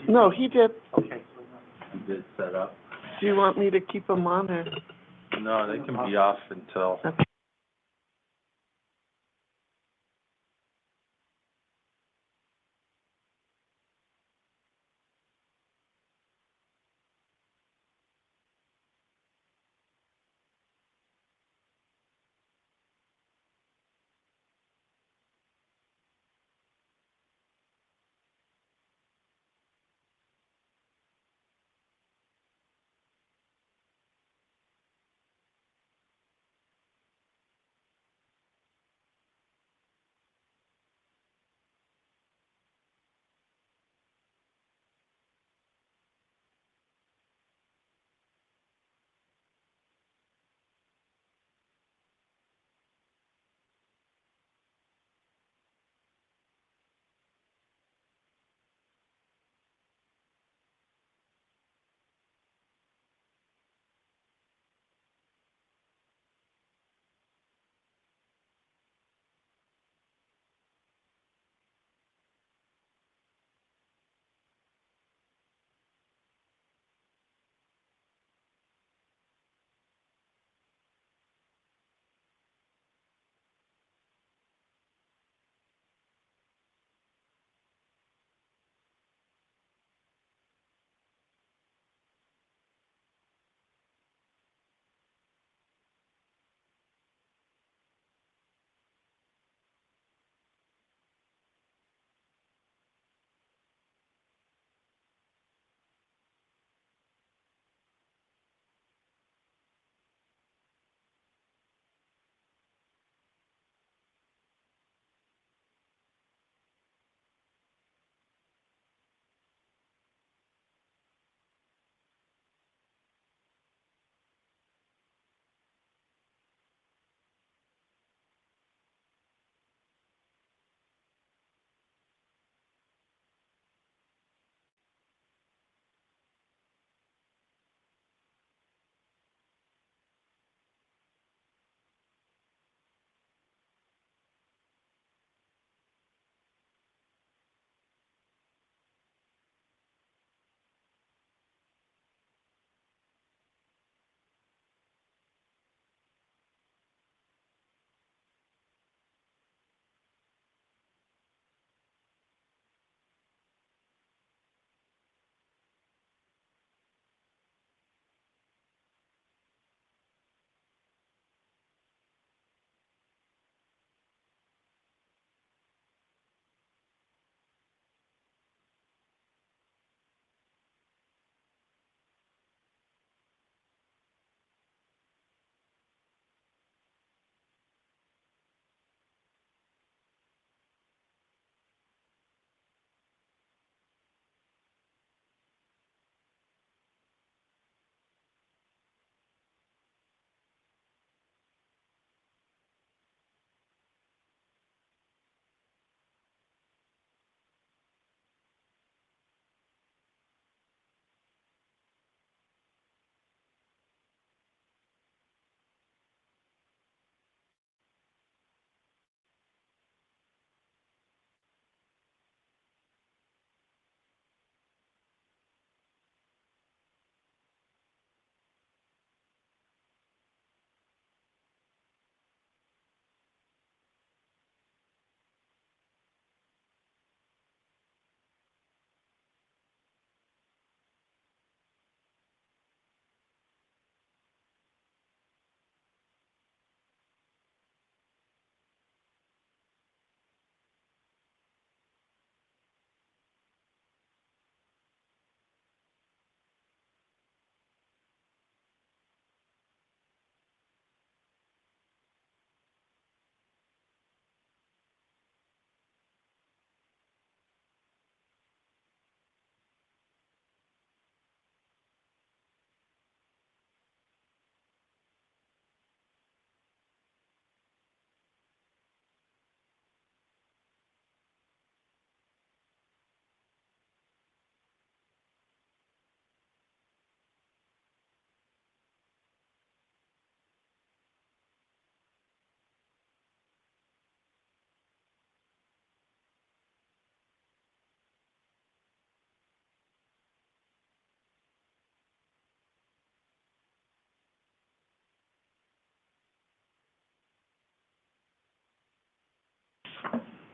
No, he did. Okay. You did set up? Do you want me to keep him on or? No, they can be off until. Okay.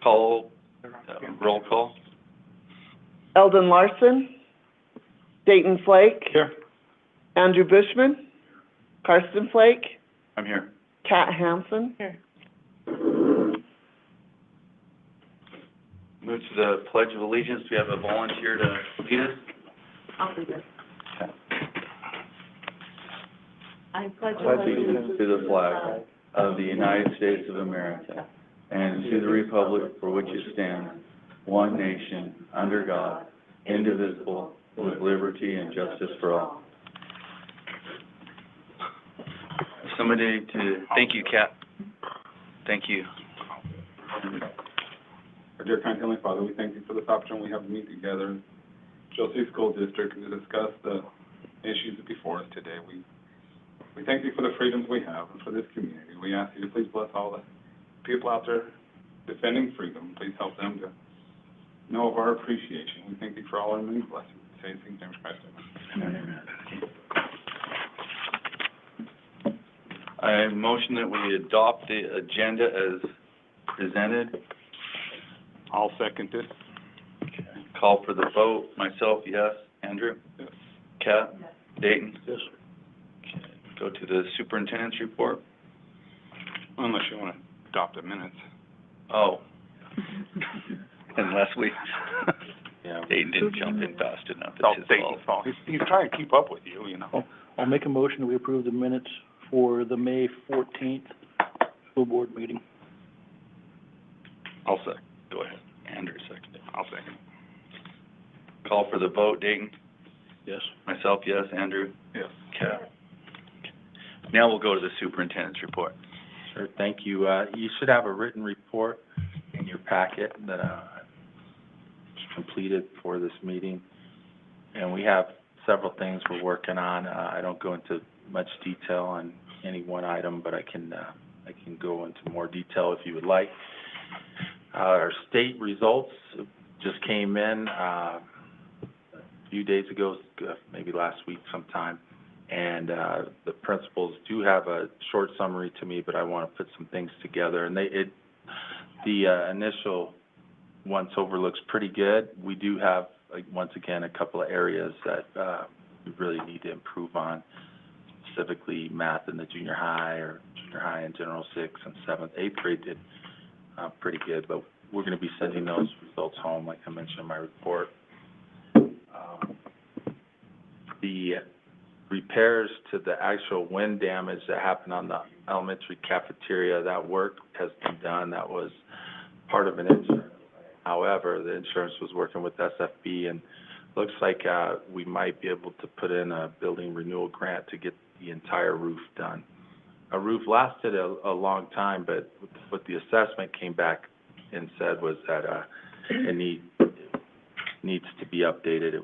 Call, roll call. Eldon Larson, Dayton Flake, Here. Andrew Bushman, Karsten Flake, I'm here. Kat Hansen. Here. Move to the Pledge of Allegiance. We have a volunteer to lead us. I'll do this. I Pledge allegiance to the flag of the United States of America and to the republic for which it stands, one nation, under God, indivisible, with liberty and justice for all. Somebody to, thank you, Kat. Thank you. Our dear kind Heavenly Father, we thank you for this opportunity we have to meet together in Jcusd School District to discuss the issues before us today. We thank you for the freedoms we have and for this community. We ask you to please bless all the people out there defending freedom. Please help them to know of our appreciation. We thank you for all our many blessings. Say these things in Jesus Christ. Amen. I motion that we adopt the agenda as presented. I'll second this. Okay. Call for the vote. Myself, yes. Andrew? Yes. Kat? Yes. Dayton? Yes. Okay. Go to the superintendent's report. Unless you want to adopt the minutes. Oh. Unless we, Dayton didn't jump in fast enough. It's his fault. Dayton's fault. He's trying to keep up with you, you know. I'll make a motion that we approve the minutes for the May 14th school board meeting. I'll second. Go ahead. Andrew seconded. I'll second. Call for the vote. Dayton? Yes. Myself, yes. Andrew? Yes. Kat? Now we'll go to the superintendent's report. Sure, thank you. You should have a written report in your packet that completed for this meeting. And we have several things we're working on. I don't go into much detail on any one item, but I can go into more detail if you would like. Our state results just came in a few days ago, maybe last week sometime. And the principals do have a short summary to me, but I want to put some things together. And the initial once over looks pretty good. We do have, once again, a couple of areas that we really need to improve on, specifically math in the junior high and general 6th and 7th. 8th grade did pretty good, but we're going to be sending those results home, like I mentioned in my report. The repairs to the actual wind damage that happened on the elementary cafeteria, that work has been done. That was part of an insurance. However, the insurance was working with SFB, and looks like we might be able to put in a building renewal grant to get the entire roof done. A roof lasted a long time, but what the assessment came back and said was that it needs to be updated.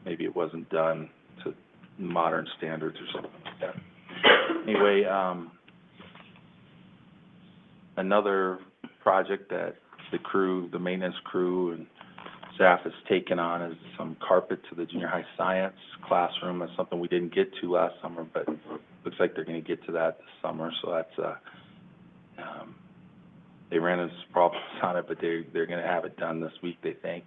Maybe it wasn't done to modern standards or something like that. Anyway, another project that the maintenance crew and staff has taken on is some carpet to the junior high science classroom. That's something we didn't get to last summer, but looks like they're going to get to that this summer. So that's they ran into some problems on it, but they're going to have it done this week, they think.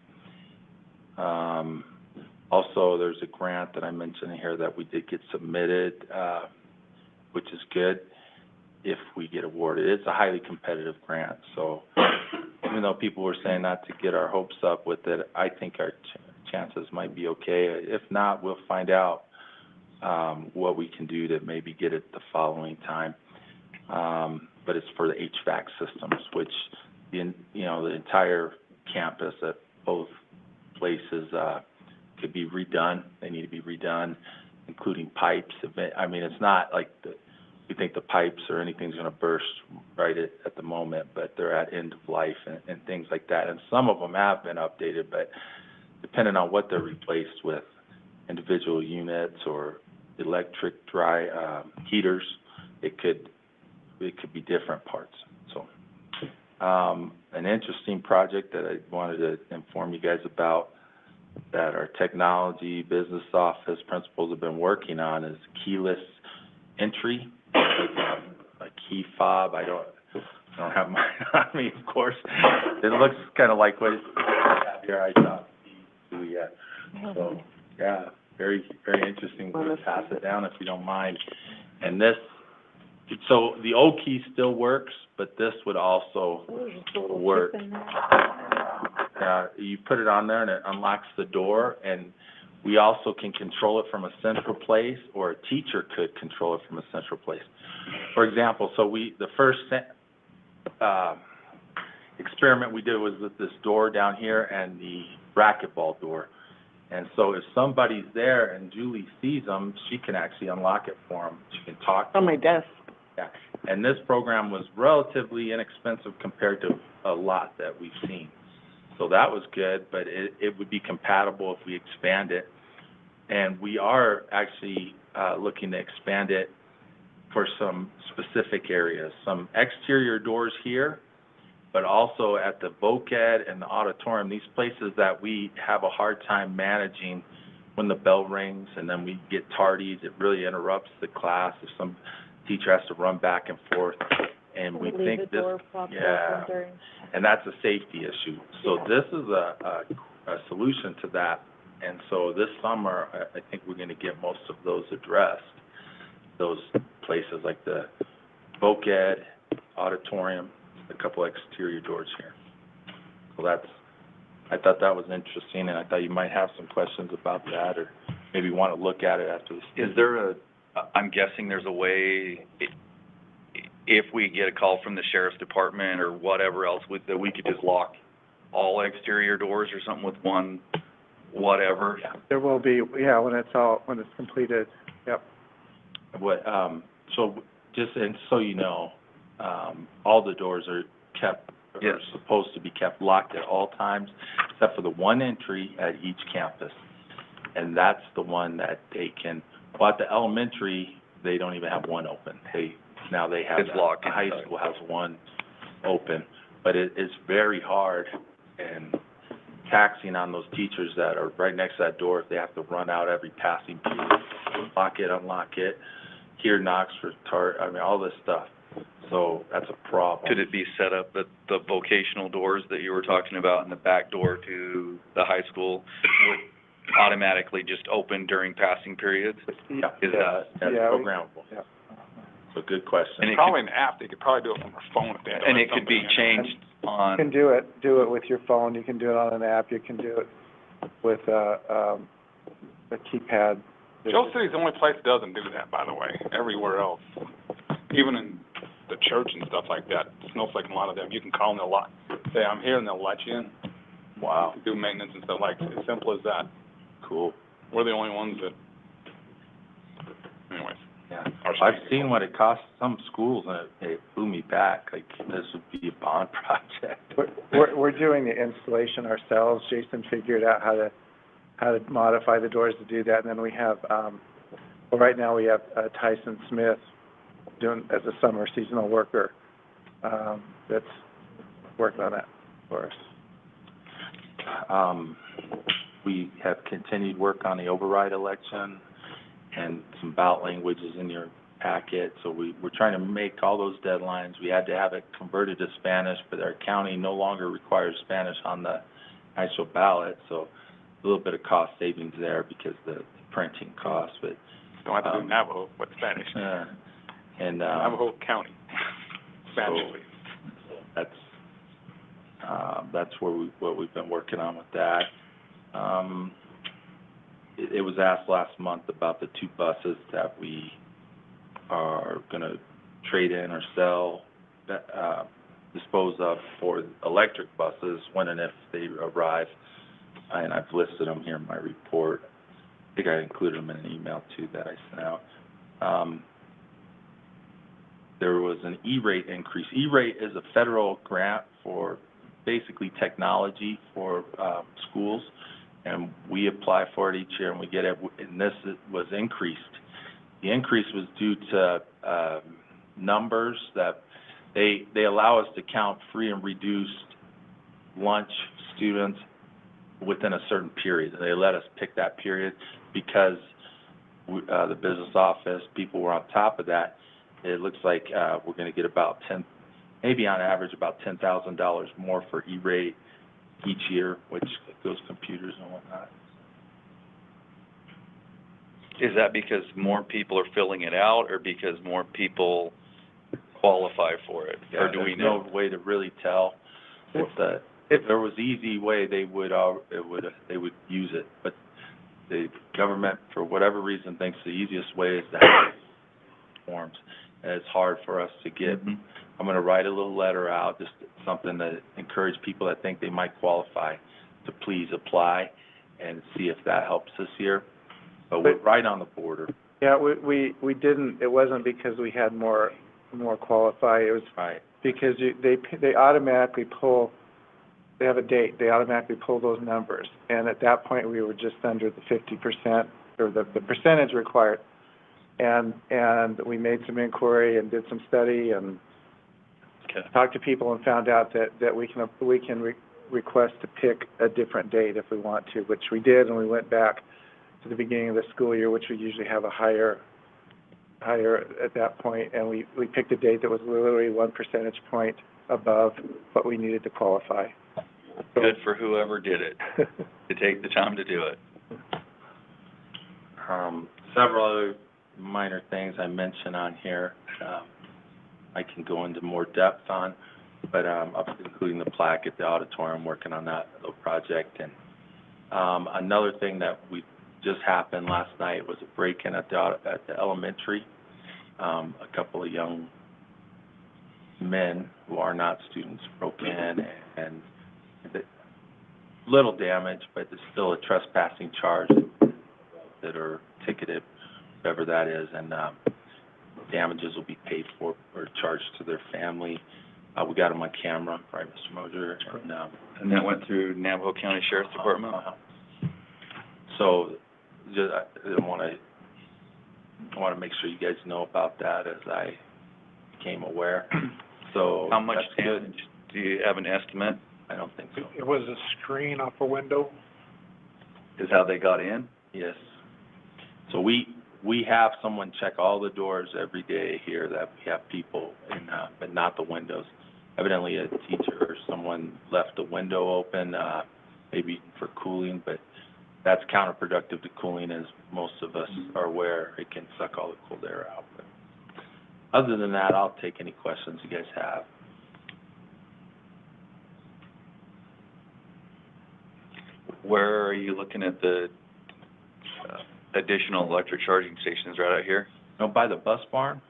Also, there's a grant that I mentioned here that we did get submitted, which is good if we get awarded. It's a highly competitive grant, so even though people were saying not to get our hopes up with it, I think our chances might be okay. If not, we'll find out what we can do to maybe get it the following time. But it's for the HVAC systems, which the entire campus at both places could be redone. They need to be redone, including pipes. I mean, it's not like we think the pipes or anything's going to burst right at the moment, but they're at end of life and things like that. And some of them have been updated, but depending on what they're replaced with, individual units or electric dry heaters, it could be different parts. So an interesting project that I wanted to inform you guys about that our technology business office principals have been working on is keyless entry, like a key fob. I don't have mine on me, of course. It looks kind of like what you have here, I thought, Juliet. So, yeah, very, very interesting. We'll pass it down if you don't mind. And this, so the old key still works, but this would also work. You put it on there and it unlocks the door, and we also can control it from a central place, or a teacher could control it from a central place. For example, so the first experiment we did was with this door down here and the racquetball door. And so if somebody's there and Julie sees them, she can actually unlock it for them. She can talk to On them. my desk. Yeah. And this program was relatively inexpensive compared to a lot that we've seen. So that was good, but it would be compatible if we expand it. And we are actually looking to expand it for some specific areas, some exterior doors here, but also at the voc-ed and the auditorium, these places that we have a hard time managing when the bell rings and then we get tardies. It really interrupts the class if some teacher has to run back and forth. And we think this, yeah, and that's a safety issue. So this is a solution to that. And so this summer, I think we're going to get most of those addressed, those places like the voc-ed, auditorium, a couple exterior doors here. So I thought that was interesting, and I thought you might have some questions about that, or maybe want to look at it after this. Is there I'm guessing there's a way, if we get a call from the sheriff's department or whatever else, that we could just lock all exterior doors or something with one whatever? Yeah. There will be, yeah, when it's completed, yep. What, so just, and so you know, all the doors are kept, Yes. are supposed to be kept locked at all times, except for the one entry at each campus. And that's the one that they can, well, at the elementary, they don't even have one open. Now they have, It's locked the high inside. school has one open. But it's very hard and taxing on those teachers that are right next to that door if they have to run out every passing period, lock it, unlock it, hear knocks for all this stuff. So that's a problem. Could it be set up that the vocational doors that you were talking about and the back door to the high school would automatically just open during passing periods? Yeah, Is that's yeah, programmable. yeah. So good question. And it Probably an app, they could probably do it from their phone if they had to And let it could be somebody in. changed You on, can do it with your phone, you can do it on an app, you can do it with a keypad. Joe City's the only place that doesn't do that, by the way. Everywhere else, even in the church and stuff like that, Snowflake and a lot of them, you can call them, say, I'm here, and they'll let you in. Wow, Do maintenance and stuff, like, as simple as that. cool. We're the only ones that, anyways. Yeah. Our I've street- seen what it costs some schools, and it blew me back. Like, this would be a bond project. We're doing the installation ourselves. Jason figured out how to modify the doors to do that, and then we have, well, right now we have Tyson Smith doing, as a summer seasonal worker, that's working on that for us. We have continued work on the override election, and some ballot language is in your packet, so we're trying to make all those deadlines. We had to have it converted to Spanish, but our county no longer requires Spanish on the actual ballot, so a little bit of cost savings there because the printing costs, but, Don't have to do Navajo, but Spanish. and, Navajo County, Spanish, so- please. that's what we've been working on with that. It was asked last month about the 2 buses that we are gonna trade in or sell, dispose of for electric buses when and if they arrive. And I've listed them here in my report. I think I included them in an email too that I sent out. There was an E-rate increase. E-rate is a federal grant for basically technology for schools, and we apply for it each year, and we get it, and this was increased. The increase was due to numbers that they allow us to count free and reduced lunch students within a certain period. They let us pick that period because the business office, people were on top of that. It looks like we're going to get about maybe on average about $10,000 more for E-rate each year, which goes computers and whatnot. Is that because more people are filling it out, or because more people qualify for it? Or do we know? There's no way to really tell. If there was easy way, they would use it, but the government, for whatever reason, thinks the easiest way is to have forms, and it's hard for us to get. Mhm. I'm gonna write a little letter out, just something to encourage people that think they might qualify to please apply and see if that helps this year. But we're right on the border. Yeah, we didn't, it wasn't because we had more qualify, it was Right. because they automatically pull, they have a date, they automatically pull those numbers. And at that point, we were just under the 50%, or the percentage required. And we made some inquiry and did some study and Okay. talked to people and found out that we can request to pick a different date if we want to, which we did, and we went back to the beginning of the school year, which we usually have a higher at that point, and we picked a date that was literally 1 percentage point above what we needed to qualify. So, Good for whoever did it, to take the time to do it. Several other minor things I mentioned on here, I can go into more depth on, but, including the plaque at the auditorium, working on that little project. And, another thing that just happened last night was a break-in at the elementary. A couple of young men who are not students broke in, and little damage, but it's still a trespassing charge that are ticketed, whatever that is, and damages will be paid for or charged to their family. We got them on camera, right, Mr. Mosier? And that went through Navajo County Sheriff's Department? So, just, I want to make sure you guys know about that as I became aware. So How much that's good. damage? Do you have an estimate? I don't think so. It was a screen off a window. Is how they got in? Yes. So we have someone check all the doors every day here, that we have people in, but not the windows. Evidently a teacher or someone left the window open, maybe for cooling, but that's counterproductive to cooling, as most of us are aware. It can suck all the cold air out. But other than that, I'll take any questions you guys have. Where are you looking at the additional electric charging stations? Right out here? No, by the bus barn.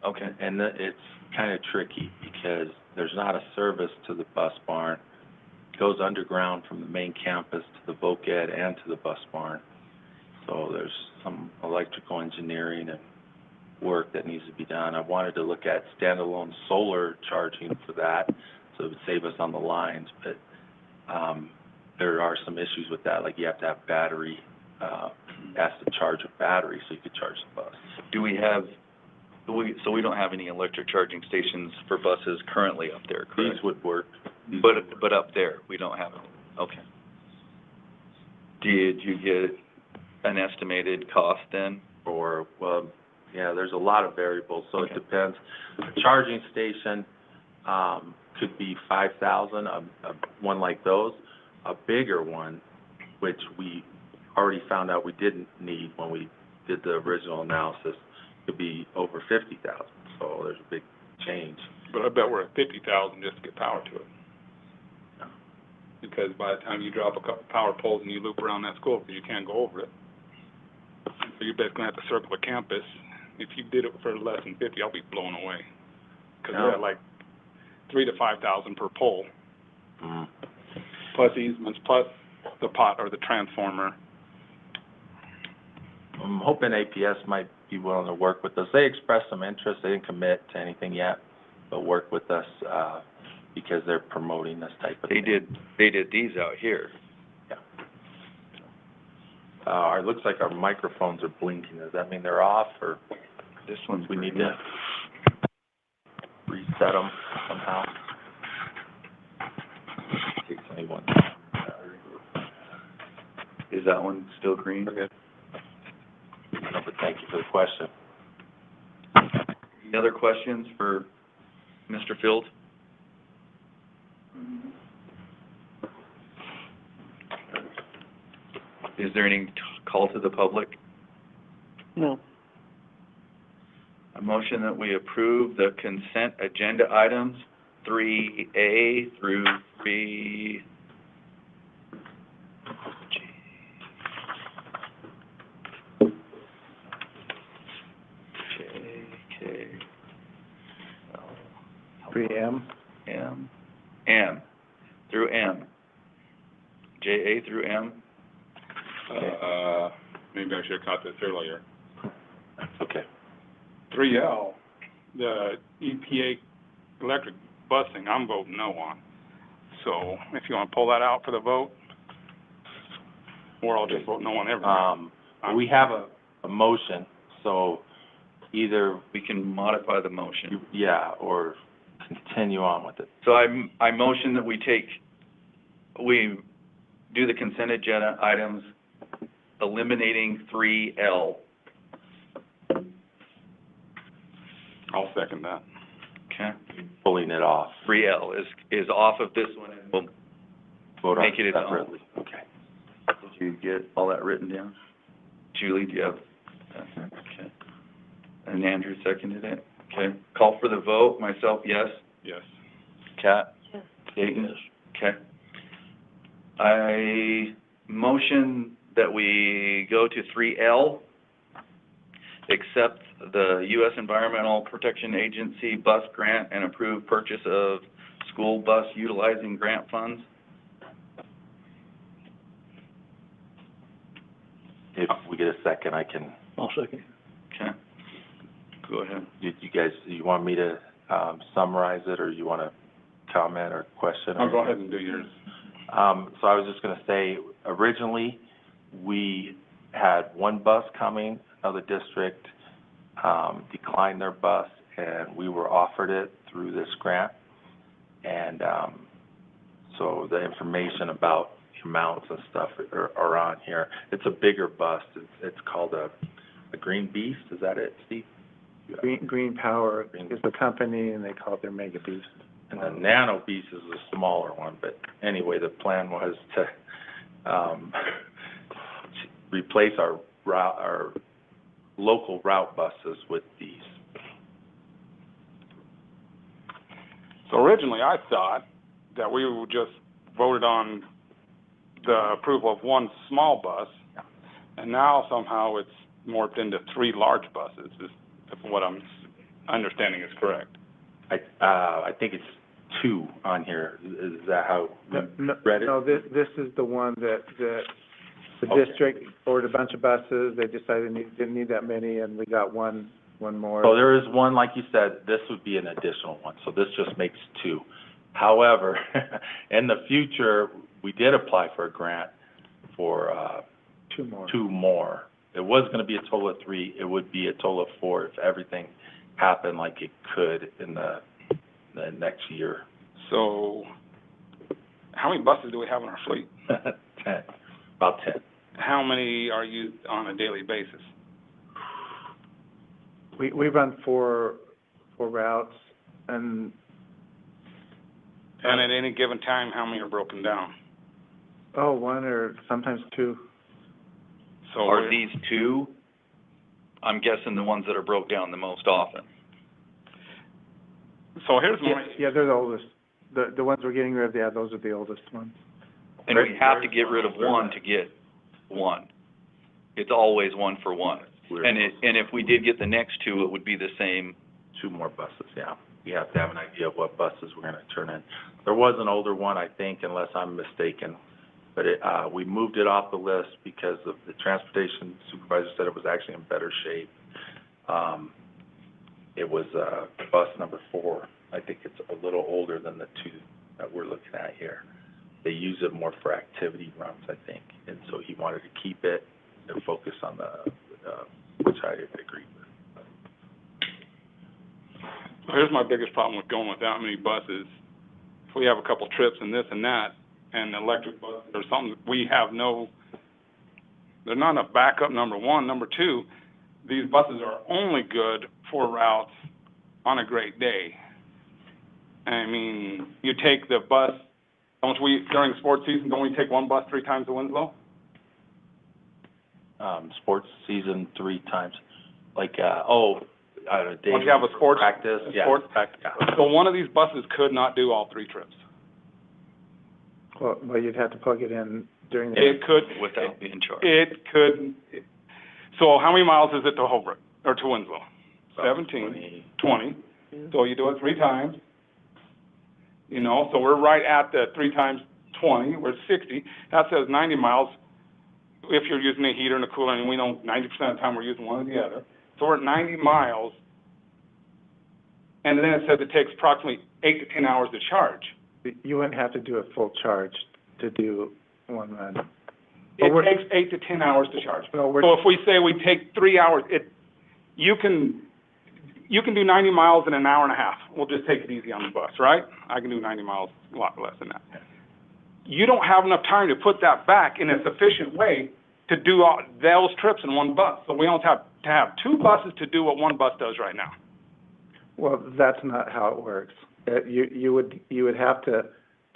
Okay. And it's kind of tricky because there's not a service to the bus barn. It goes underground from the main campus to the voc ed and to the bus barn. So there's some electrical engineering and work that needs to be done. I wanted to look at standalone solar charging for that, so it would save us on the lines, but there are some issues with that, like you have to have battery, has to charge a battery so you could charge the bus. Do we have, so we don't have any electric charging stations for buses currently up there, correct? These would work. But up there, we don't have it. Okay. Did you get an estimated cost then? Or, well, yeah, there's a lot of variables, so Okay. it depends. A charging station, could be 5,000, one like those. A bigger one, which we already found out we didn't need when we did the original analysis, could be over 50,000, so there's a big change. But I bet we're at 50,000 just to get power to it. Yeah. Because by the time you drop a couple power poles and you loop around that school, because you can't go over it. So you're basically going to have to circle the campus. If you did it for less than 50, I'll be blown away. Because we're at like 3,000 to 5,000 per pole, Mm. plus easements, plus the pot or the transformer. I'm hoping APS might be willing to work with us. They expressed some interest. They didn't commit to anything yet, but work with us, because they're promoting this type of thing. They did these out here. Yeah. It looks like our microphones are blinking. Does that mean they're off, or This one's we need green. to reset them somehow? Takes anyone. Is that one still green? Okay. No, but thank you for the question. Any other questions for Mr. Field? Is there any call to the public? No. A motion that we approve the consent agenda items, 3A through 3... J, K, L, 3M. M through M. JA through M. Maybe I should have caught this earlier. Okay. 3L, the EPA electric busing, I'm voting no on. So if you want to pull that out for the vote, or I'll just vote no on everything. We have a motion, so either, We can modify the motion. yeah, or continue on with it. So I motion that we do the consent agenda items, eliminating 3L. I'll second that. Okay? Pulling it off. 3L is off of this one, and we'll Vote on make it its own. separately. Okay. Did you get all that written down? Julie, do you have that? Okay. And Andrew seconded it? Okay. Call for the vote. Myself, yes. Yes. Kat? Yes. Dayton? Okay. I motion that we go to 3L, accept the U.S. Environmental Protection Agency bus grant and approve purchase of school bus utilizing grant funds. If we get a second, I can, I'll second. Okay. Go ahead. you guys, you want me to, summarize it, or you want to comment or question? I'll go ahead and do yours. So I was just gonna say, originally, we had one bus coming, another district, declined their bus, and we were offered it through this grant. And, so the information about the amounts and stuff are on here. It's a bigger bus. It's called a Green Beast, is that it, Steve? Green Power Green- is the company, and they call it their Mega Beast. And the Nano Beast is a smaller one, but anyway, the plan was to, replace our local route buses with these. So originally, I thought that we would just voted on the approval of one small bus, and now somehow it's morphed into 3 large buses, if what I'm understanding is correct. I think it's 2 on here. Is that how we read it? No, this is the one that the Okay. district ordered a bunch of buses. They decided didn't need that many, and we got one more. So there is one, like you said, this would be an additional one, so this just makes 2. However, in the future, we did apply for a grant for, 2 more. 2 more. It was gonna be a total of 3, it would be a total of 4 if everything happened like it could in the next year. So how many buses do we have in our fleet? 10, about 10. How many are used on a daily basis? We run 4 routes, and And at any given time, how many are broken down? 1 or sometimes 2. So Are these 2, I'm guessing the ones that are broke down the most often? So here's my, Yeah, they're the oldest. The ones we're getting rid of, yeah, those are the oldest ones. And we have to get rid of one to get one. It's always 1 for 1. And if we did get the next 2, it would be the same. 2 more buses, yeah. We have to have an idea of what buses we're gonna turn in. There was an older one, I think, unless I'm mistaken, but we moved it off the list because of the transportation supervisor said it was actually in better shape. It was, bus number 4. I think it's a little older than the 2 that we're looking at here. They use it more for activity runs, I think, and so he wanted to keep it and focus on the, which I agree with. here's my biggest problem with going with that many buses. If we have a couple trips and this and that, and electric bus or something, we have they're not a backup, number 1. Number 2, these buses are only good for routes on a great day. I mean, you take the bus, during sports season, don't we take one bus 3 times to Winslow? sports season 3 times, like, day Once you have a sports, practice, a yeah. sports, Yeah. so one of these buses could not do all 3 trips. Well, you'd have to plug it in during the. It could. Without being charged. It could, so how many miles is it to Holbrook, or to Winslow? About 17, 20, so you do it 3 times, you know, so we're right at the 3 times 20, we're 60, that says 90 miles if you're using a heater and a cooler, and we know 90% of the time we're using one or the other, so we're at 90 miles, and then it says it takes approximately 8 to 10 hours to charge. You wouldn't have to do a full charge to do one run. It takes 8 to 10 hours to charge. No, So if we say we take 3 hours, you can do 90 miles in an hour and a half. We'll just take it easy on the bus, right? I can do 90 miles, a lot less than that. You don't have enough time to put that back in a sufficient way to do all those trips in one bus. So we don't have to have 2 buses to do what one bus does right now. Well, that's not how it works. You would have to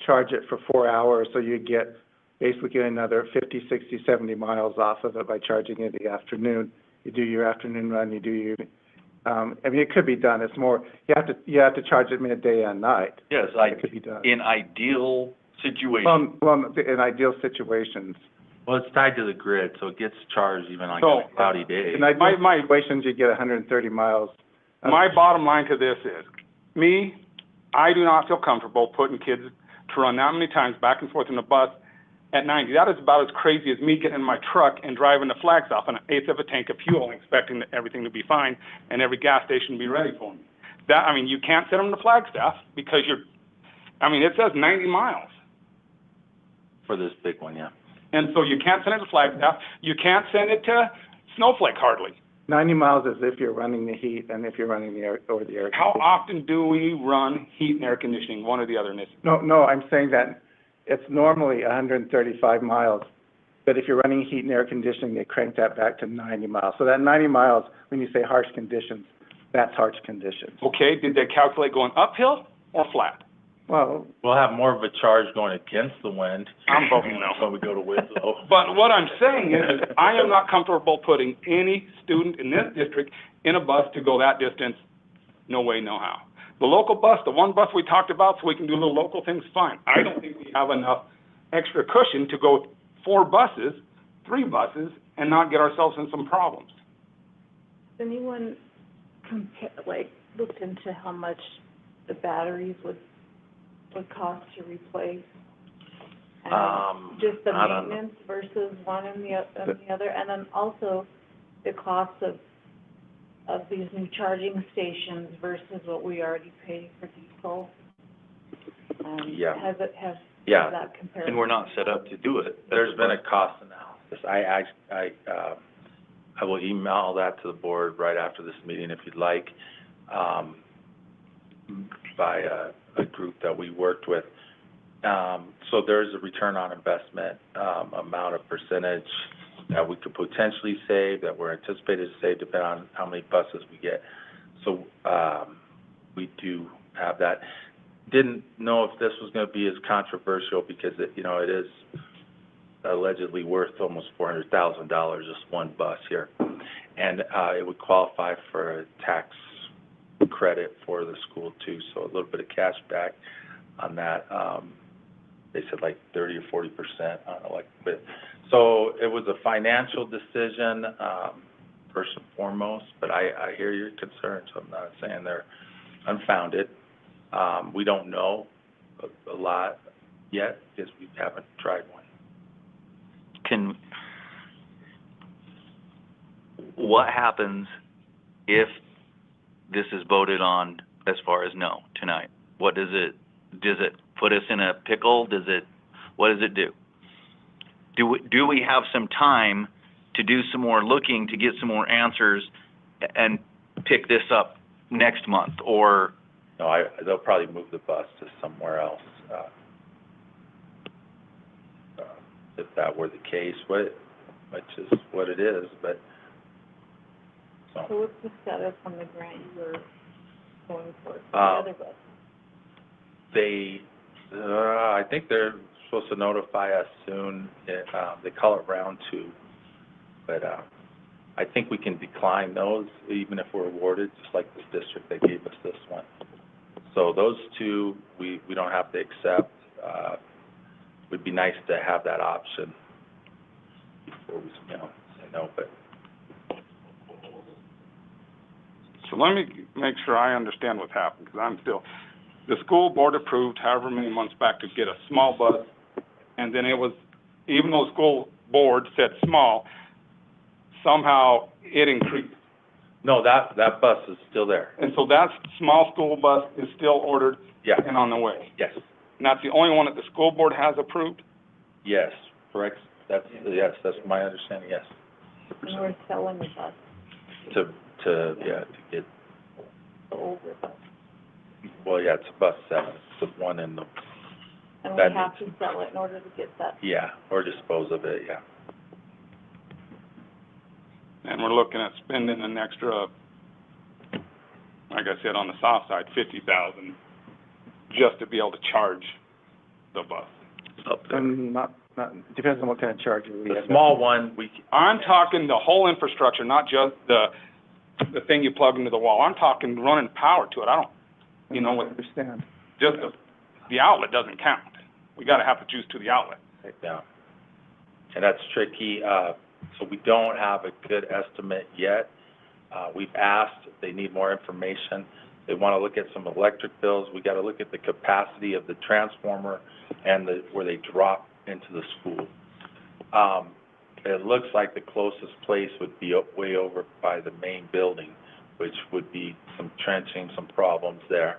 charge it for 4 hours, so you'd get basically another 50, 60, 70 miles off of it by charging it in the afternoon. You do your afternoon run, you do your, I mean, it could be done. It's more, you have to charge it midday and night. Yes, It could be done. in ideal situations. Well, in ideal situations. Well, it's tied to the grid, so it gets charged even like So, on a cloudy day. In ideal situations, you get 130 miles. My bottom line to this is, I do not feel comfortable putting kids to run that many times back and forth in the bus at 90. That is about as crazy as me getting in my truck and driving to Flagstaff on an eighth of a tank of fuel, expecting everything to be fine and every gas station to be ready for me. I mean, you can't send them to Flagstaff because it says 90 miles. For this big one, yeah. And so you can't send it to Flagstaff. You can't send it to Snowflake hardly. 90 miles is if you're running the heat and if you're running the air or the air. How often do we run heat and air conditioning, one or the other, Nick? No, I'm saying that it's normally 135 miles, but if you're running heat and air conditioning, they crank that back to 90 miles. So that 90 miles, when you say harsh conditions, that's harsh conditions. Okay, did they calculate going uphill or flat? Well, We'll have more of a charge going against the wind. I'm voting no. When we go to Winslow. But what I'm saying is, I am not comfortable putting any student in this district in a bus to go that distance, no way, no how. The local bus, the one bus we talked about, so we can do little local things, fine. I don't think we have enough extra cushion to go 4 buses, 3 buses, and not get ourselves in some problems. Has anyone looked into how much the batteries would cost to replace? Just the not on maintenance versus one and the other, and then also the cost of these new charging stations versus what we already pay for diesel. Yeah. Has Yeah. that compared? And we're not set up to do it. There's been a cost analysis. I will email that to the board right after this meeting if you'd like, by a group that we worked with. So there's a return on investment, amount of percentage that we could potentially save, that we're anticipated to save, depending on how many buses we get. So, we do have that. Didn't know if this was gonna be as controversial because it is allegedly worth almost $400,000, just one bus here. And, it would qualify for a tax credit for the school too, so a little bit of cash back on that. They said like 30 or 40% on but so it was a financial decision, first and foremost, but I hear your concerns. I'm not saying they're unfounded. We don't know a lot yet because we haven't tried one. What happens if this is voted on as far as no tonight? What does it put us in a pickle? What does it do? Do we have some time to do some more looking, to get some more answers and pick this up next month, or? No, they'll probably move the bus to somewhere else, if that were the case, which is what it is, but, So what's the status on the grant you were going for the other bus? I think they're supposed to notify us soon. They call it round 2. But, I think we can decline those even if we're awarded, just like this district that gave us this one. So those two, we don't have to accept. Would be nice to have that option before we, say no, but. So let me make sure I understand what's happened, because the school board approved however many months back to get a small bus, and then it was, even though the school board said small, somehow it increased. No, that bus is still there. And so that small school bus is still ordered Yeah, and on the way. yes, And that's the only one that the school board has approved? yes, correct. That's my understanding, yes. And we're selling the bus, To get, the older bus, well, yeah, it's a bus 7, it's the one in the, and we That have to sell it in order to get that. yeah, or dispose of it, yeah. And we're looking at spending an extra, like I said, on the south side, $50,000 just to be able to charge the bus. Up there. Not, depends on what kind of charger we The have. small one, I'm talking the whole infrastructure, not just the thing you plug into the wall. I'm talking running power to it. I don't, I understand. just the outlet doesn't count. We gotta have the juice to the outlet. yeah. And that's tricky, so we don't have a good estimate yet. We've asked, they need more information. They want to look at some electric bills. We got to look at the capacity of the transformer and where they drop into the school. It looks like the closest place would be way over by the main building, which would be some trenching, some problems there.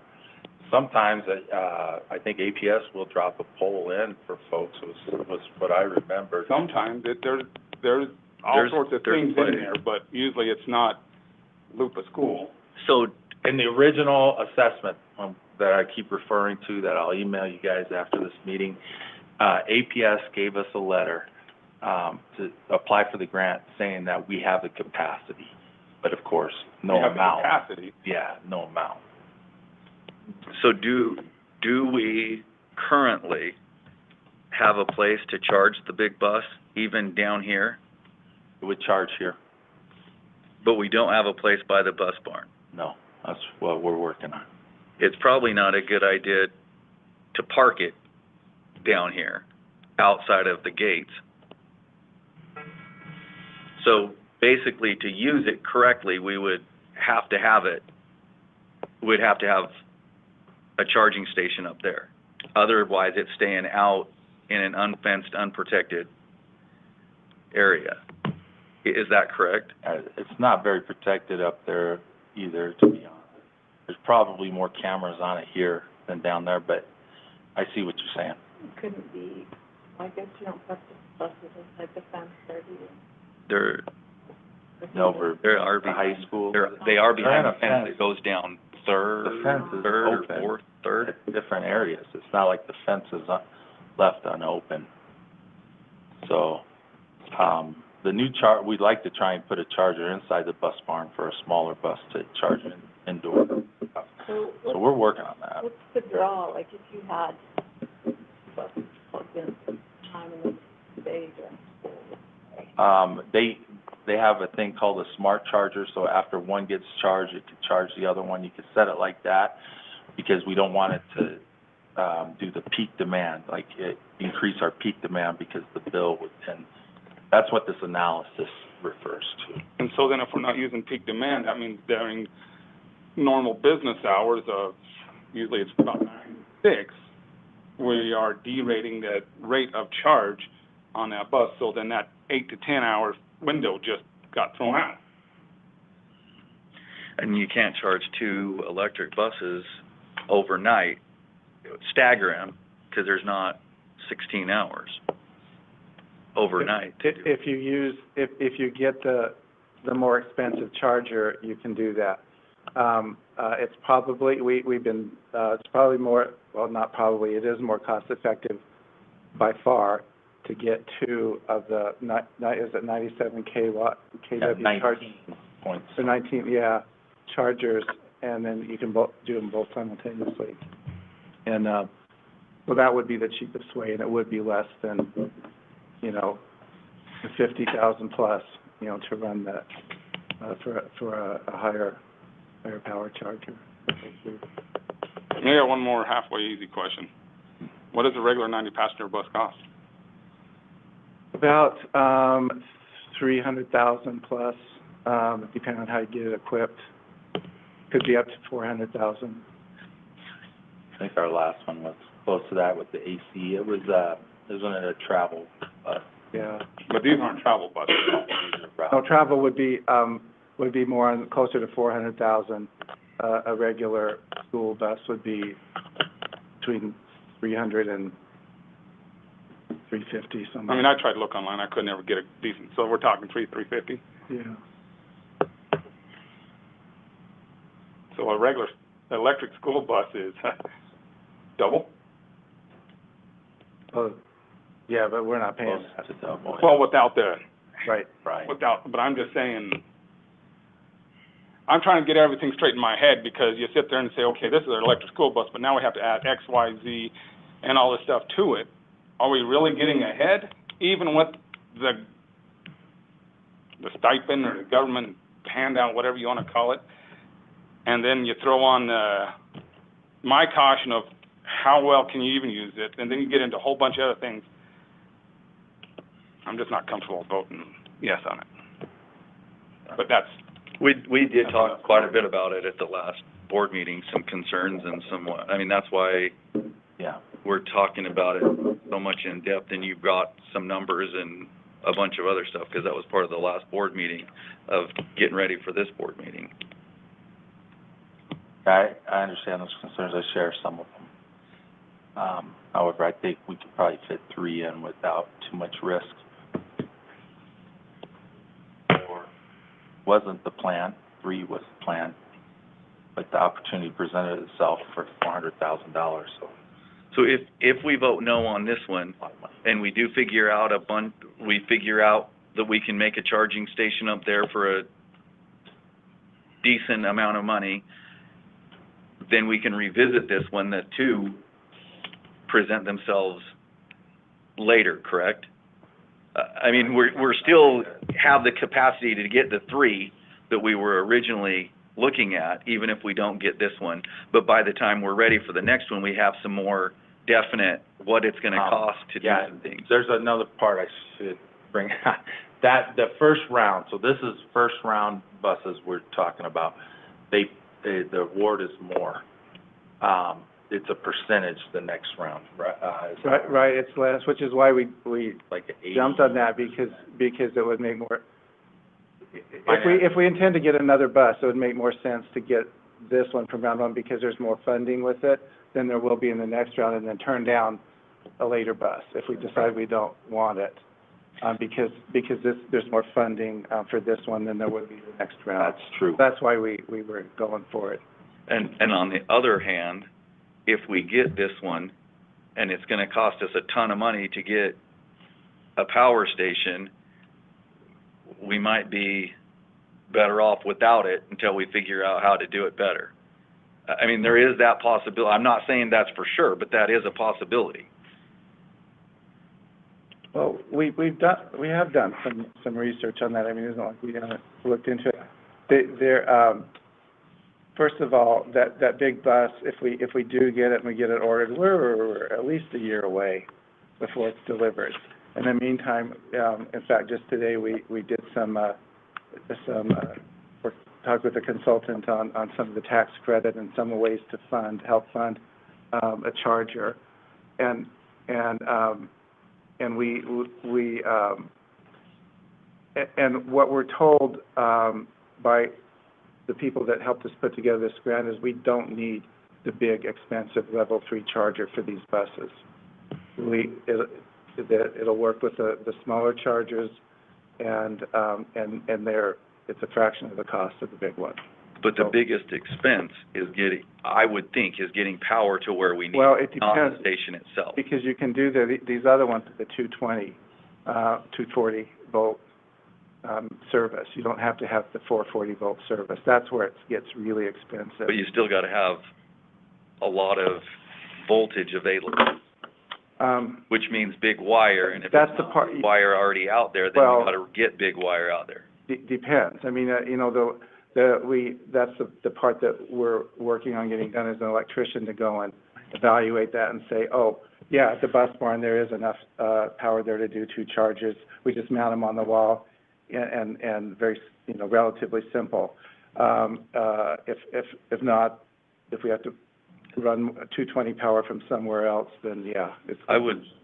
Sometimes, I think APS will drop a pole in for folks, was what I remember. Sometimes there's all sorts of things in there, but usually it's not Lupa School. So, In the original assessment that I keep referring to, that I'll email you guys after this meeting, APS gave us a letter to apply for the grant saying that we have the capacity, but of course, no We have the amount. capacity. Yeah, no amount. so do we currently have a place to charge the big bus, even down here? It would charge here. But we don't have a place by the bus barn. No, that's what we're working on. It's probably not a good idea to park it down here, outside of the gates. So basically, to use it correctly, we'd have to have a charging station up there. Otherwise, it's staying out in an unfenced, unprotected area. Is that correct? It's not very protected up there either, to be honest. There's probably more cameras on it here than down there, but I see what you're saying. It couldn't be, I guess you don't put the buses inside the fence there, do you? They're The high school. they are They're behind in a a fence fence. that goes down third, The fence is or open. fourth, third. Different areas. It's not like the fence is left unopened. So, the new we'd like to try and put a charger inside the bus barn for a smaller bus to charge indoor. So So we're working on that. what's the draw, like if you had buses plugged in time in the day during school? They have a thing called a smart charger, so after one gets charged, it could charge the other one. You could set it like that, because we don't want it to, do the peak demand, like increase our peak demand, because the bill would tend, that's what this analysis refers to. And so then if we're not using peak demand, that means during normal business hours of, usually it's about 9 to 6, we are derating the rate of charge on that bus, so then that 8 to 10 hour window just got thrown out. And you can't charge 2 electric buses overnight, stagger them, because there's not 16 hours overnight to do it. If you get the more expensive charger, you can do that. It's probably, it's probably more, well, not probably, it is more cost effective by far to get 2 of the, is it 97 kW charge? 19 points. So 19, yeah, chargers, and then you can do them both simultaneously. And, so that would be the cheapest way, and it would be less than, the 50,000 plus. you know, to run the, for a higher power charger. I got one more halfway easy question. What does a regular 90-passenger bus cost? About, 300,000 plus, depending on how you get it equipped. Could be up to 400,000. I think our last one was close to that with the AC. It was wasn't it a travel bus? Yeah. But these aren't travel buses. No, travel would be more on, closer to 400,000. A regular school bus would be between 300 and 350, something. I mean, I tried to look online, I could never get a decent, so we're talking 350? Yeah. So a regular electric school bus is double? Oh, yeah, but we're not paying that. Close to double. Well, without the, Right. Right. but I'm just saying, I'm trying to get everything straight in my head, because you sit there and say, okay, this is an electric school bus, but now we have to add X, Y, Z, and all this stuff to it. Are we really getting ahead, even with the stipend or the government handout, whatever you want to call it? And then you throw on my caution of how well can you even use it, and then you get into a whole bunch of other things. I'm just not comfortable voting yes on it. But that's... We did talk quite a bit about it at the last board meeting, some concerns and I mean, that's why Yeah. we're talking about it so much in depth, and you brought some numbers and a bunch of other stuff, because that was part of the last board meeting of getting ready for this board meeting. I understand those concerns. I share some of them. However, I think we could probably fit 3 in without too much risk. 4 wasn't the plan, 3 was the plan, but the opportunity presented itself for $400,000, so. So if we vote no on this one, and we do figure out we figure out that we can make a charging station up there for a decent amount of money, then we can revisit this when the 2 present themselves later, correct? I mean, we're still have the capacity to get the 3 that we were originally looking at, even if we don't get this one. But by the time we're ready for the next one, we have some more definite what it's going to cost to do some things. There's another part I should bring out. That the first round, so this is first round buses we're talking about. The award is more. It's a percentage the next round, right? Right, it's less, which is why we Like 80. jumped on that, because it would make more, if we intend to get another bus, it would make more sense to get this one from round 1, because there's more funding with it than there will be in the next round, and then turn down a later bus if we decide we don't want it. Because there's more funding for this one than there would be the next round. That's true. That's why we were going for it. And on the other hand, if we get this one, and it's going to cost us a ton of money to get a power station, we might be better off without it until we figure out how to do it better. I mean, there is that possibility. I'm not saying that's for sure, but that is a possibility. Well, we have done some research on that. I mean, it's not like we haven't looked into it. First of all, that big bus, if we do get it and we get it ordered, we're at least a year away before it's delivered. In the meantime, in fact, just today we did talked with a consultant on some of the tax credit and some ways to help fund a charger, and what we're told by the people that helped us put together this grant is we don't need the big, expensive level 3 charger for these buses. It'll work with the smaller chargers, and it's a fraction of the cost of the big one. But the biggest expense is I would think, getting power to where we need it it, not depends, the station itself. because you can do these other ones, the 220, 240 volt service. You don't have to have the 440 volt service. That's where it gets really expensive. But you still got to have a lot of voltage available, which means big wire, and if That's it's the not part. wire already out there, then Well, you got to get big wire out there. depends. I mean, that's the part that we're working on getting done as an electrician, to go and evaluate that and say, oh, yeah, at the bus barn, there is enough, power there to do 2 charges. We just mount them on the wall, and very, relatively simple. If not, if we have to run 220 power from somewhere else, then yeah, it's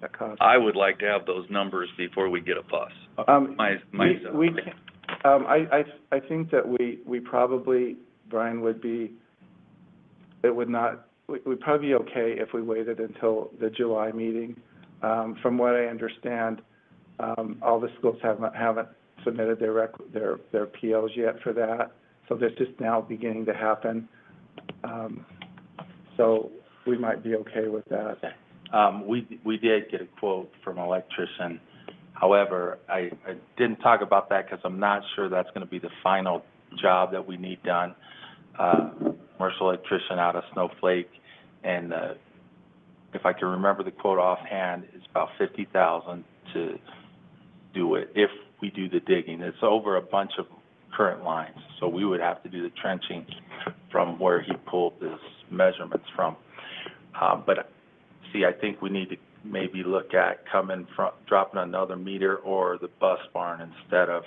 that cost. I would like to have those numbers before we get a bus. I think that we probably, Brian, we'd probably be okay if we waited until the July meeting. From what I understand, all the schools haven't submitted their POs yet for that, so that's just now beginning to happen. So we might be okay with that. We did get a quote from an electrician. However, I didn't talk about that because I'm not sure that's going to be the final job that we need done. Commercial electrician out of Snowflake, and if I can remember the quote offhand, it's about $50,000 to do it if we do the digging. It's over a bunch of current lines, so we would have to do the trenching from where he pulled his measurements from. But see, I think we need to maybe look at dropping another meter or the bus barn instead of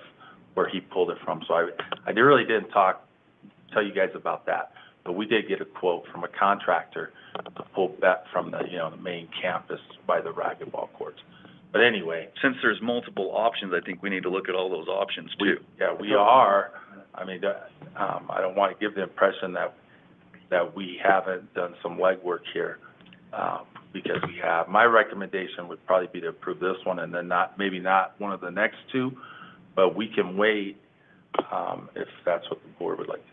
where he pulled it from. So I really didn't tell you guys about that, but we did get a quote from a contractor to pull back from the the main campus by the racquetball courts. But anyway, Since there's multiple options, I think we need to look at all those options too. we are. I mean, I don't want to give the impression that we haven't done some legwork here, because we have. My recommendation would probably be to approve this one and then maybe not one of the next 2, but we can wait if that's what the board would like to do.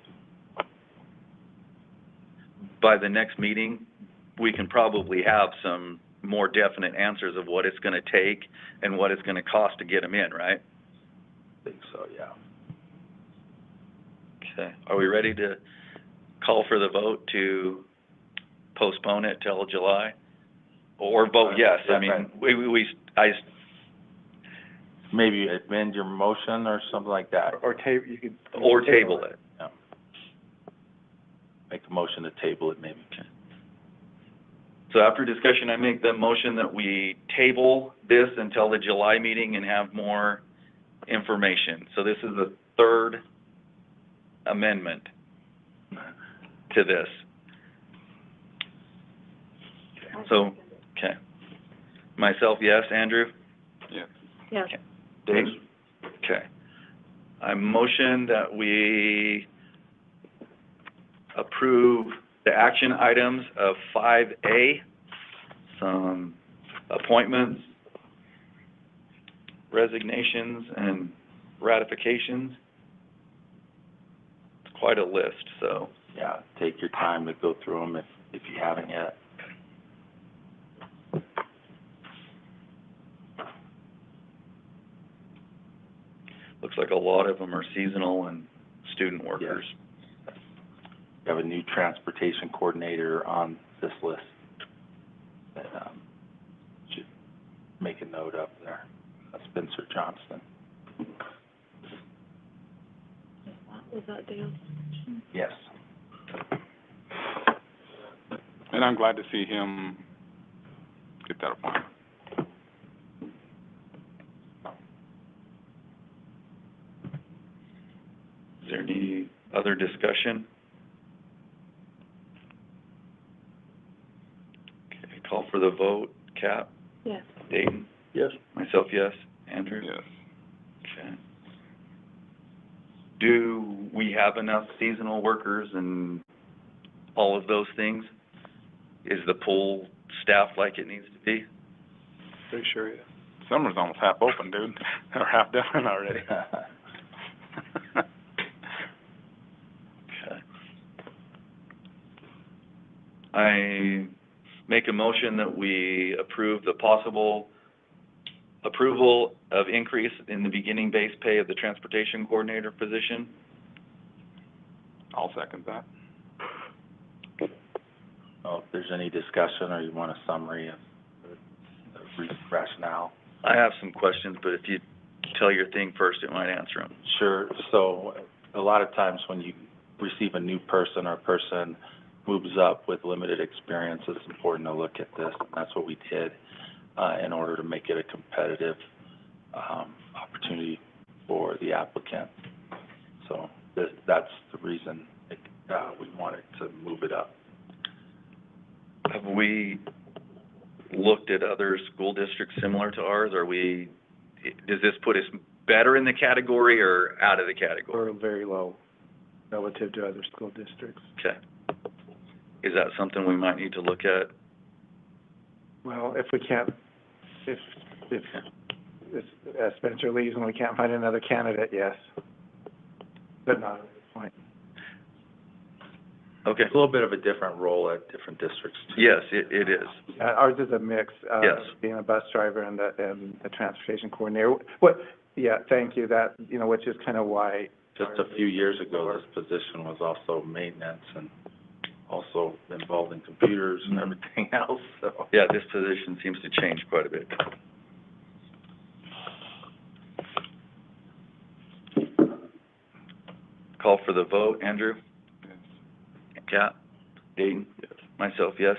By the next meeting, we can probably have some more definite answers of what it's going to take and what it's going to cost to get them in, right? I think so, yeah. Okay. Are we ready to call for the vote to postpone it till July? Or vote yes? I mean, Maybe amend your motion or something like that. Or you could. Or table it. Yeah. Make a motion to table it, maybe. Okay. So after discussion, I make the motion that we table this until the July meeting and have more information. So this is the 3rd amendment to this. So, okay. Myself, yes. Andrew? Yes. Yes. Okay. Dave? Okay. I motion that we approve the action items of 5A, some appointments, resignations, and ratifications. It's quite a list, so. Yeah, take your time to go through them if you haven't yet. Looks like a lot of them are seasonal and student workers. Yes. We have a new transportation coordinator on this list that should make a note up there. Spencer Johnston. Was that Dale? Yes. And I'm glad to see him get that appointment. Is there any other discussion? Okay, call for the vote. Cap? Yes. Dayton? Yes. Myself, yes. Andrew? Yes. Okay. Do we have enough seasonal workers and all of those things? Is the pool staffed like it needs to be? Pretty sure, yeah. Summer's almost half open, dude, or half done already. Okay. I make a motion that we approve the possible approval of increase in the beginning base pay of the transportation coordinator position. I'll second that. Oh, if there's any discussion or you want a summary of the rationale. I have some questions, but if you tell your thing first, it might answer them. Sure. So a lot of times when you receive a new person or a person moves up with limited experience, it's important to look at this. And that's what we did in order to make it a competitive opportunity for the applicant. So that's the reason we wanted to move it up. Have we looked at other school districts similar to ours? Does this put us better in the category or out of the category? We're very low relative to other school districts. Okay. Is that something we might need to look at? Well, if we can't, if Spencer leaves and we can't find another candidate, yes. But not at this point. Okay. It's a little bit of a different role at different districts, too. Yes, it is. Ours is a mix, Yes. being a bus driver and a transportation coordinator. Yeah, thank you, that, which is kind of why. Just a few years ago, this position was also maintenance and also involved in computers and everything else, so. Yeah, this position seems to change quite a bit. Call for the vote. Andrew? Kat? Dayton? Myself, yes.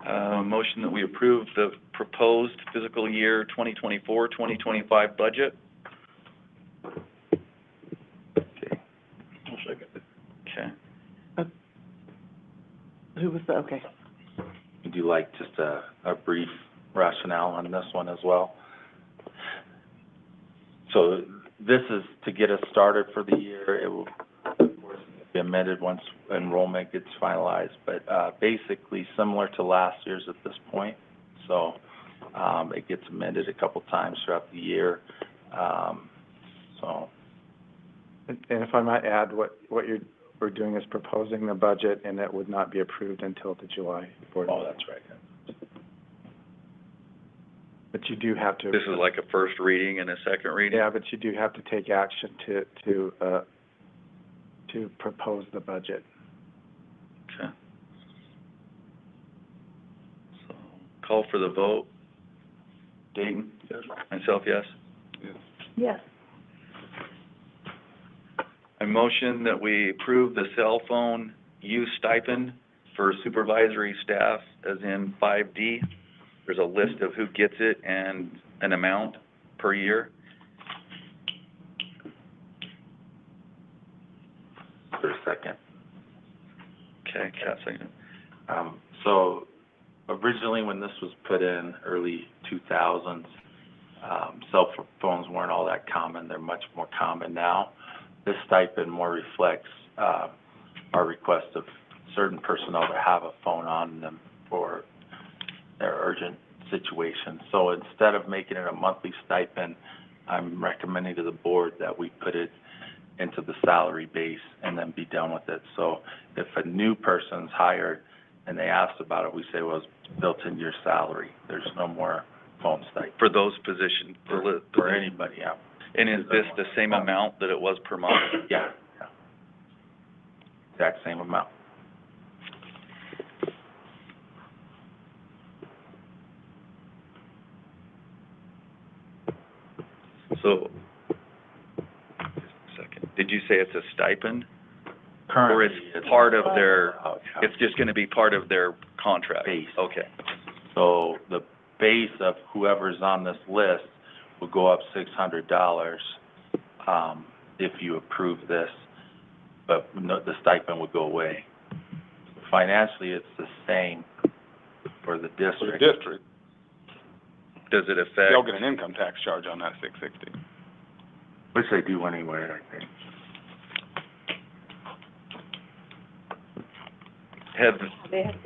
Motion that we approve the proposed fiscal year 2024-2025 budget. Okay. Okay. Who was the, okay. Would you like just a brief rationale on this one as well? So this is to get us started for the year. It will, of course, be amended once enrollment gets finalized, but basically similar to last year's at this point. So it gets amended a couple times throughout the year. So. And if I might add, what we're doing is proposing the budget, and it would not be approved until the July board. Oh, that's right. But you do have to. This is like a first reading and a second reading? Yeah, but you do have to take action to propose the budget. Okay. So, call for the vote. Dayton? Yes. Myself, yes. Yes. I motion that we approve the cell phone use stipend for supervisory staff, as in 5D. There's a list of who gets it and an amount per year. For a second. Okay, Kat, second. So originally when this was put in, early 2000s, cell phones weren't all that common. They're much more common now. This stipend more reflects our request of certain personnel to have a phone on them for their urgent situation. So instead of making it a monthly stipend, I'm recommending to the board that we put it into the salary base and then be done with it. So if a new person's hired and they ask about it, we say, well, it's built into your salary. There's no more phone stipend. For those positions? For anybody, yeah. And is this the same amount that it was per month? Yeah. Exact same amount. So, just a second, did you say it's a stipend? Currently, Or it's part of their, yeah. it's just gonna be part of their contract? Base. Okay. So the base of whoever's on this list will go up $600 if you approve this, but no, the stipend would go away. Financially, it's the same for the For district. the district, Does it affect? they'll get an income tax charge on that $660. Which they do anyway, I think.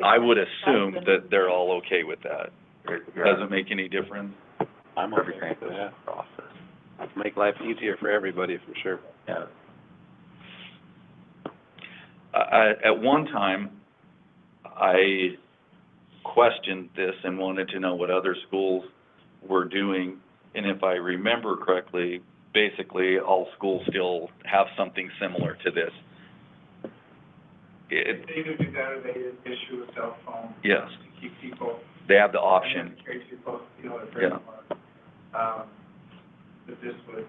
I would assume that they're all okay with that. Yeah. Doesn't make any difference? I'm okay with that. Process. Make life easier for everybody, for sure. Yeah. At one time, I questioned this and wanted to know what other schools were doing, and if I remember correctly, basically all schools still have something similar to this. They either do that or they issue a cell phone. Yes. To keep people. They have the option. Carry people, Yeah. that this would,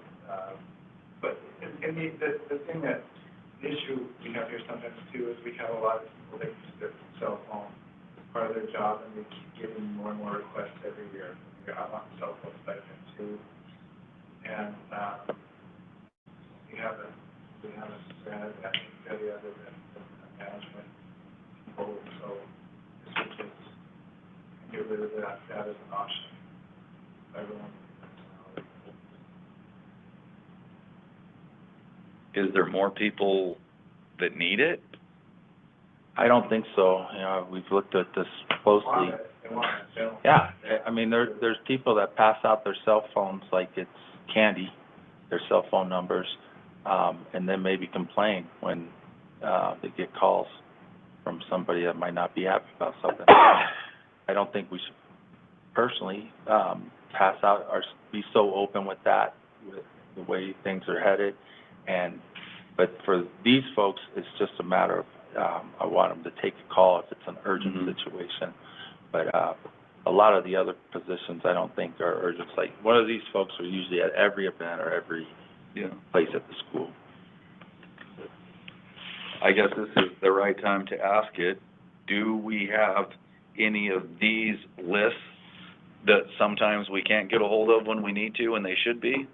but, and the thing that, the issue we have here sometimes too is we have a lot of people that use their cell phone as part of their job, and they keep getting more and more requests every year. I want cell phone stipend too, and, we haven't granted any other than management people, so this would just get rid of that as an option. Everyone. Is there more people that need it? I don't think so. You know, we've looked at this closely. They want it, they don't. Yeah, I mean, there's people that pass out their cell phones like it's candy, their cell phone numbers, and then maybe complain when, they get calls from somebody that might not be happy about something. I don't think we should personally, pass out or be so open with that, with the way things are headed. But for these folks, it's just a matter of, I want them to take a call if it's an urgent situation. But, a lot of the other positions I don't think are urgent. It's like, one of these folks are usually at every event or every place at the school. I guess this is the right time to ask it. Do we have any of these lists that sometimes we can't get a hold of when we need to and they should be?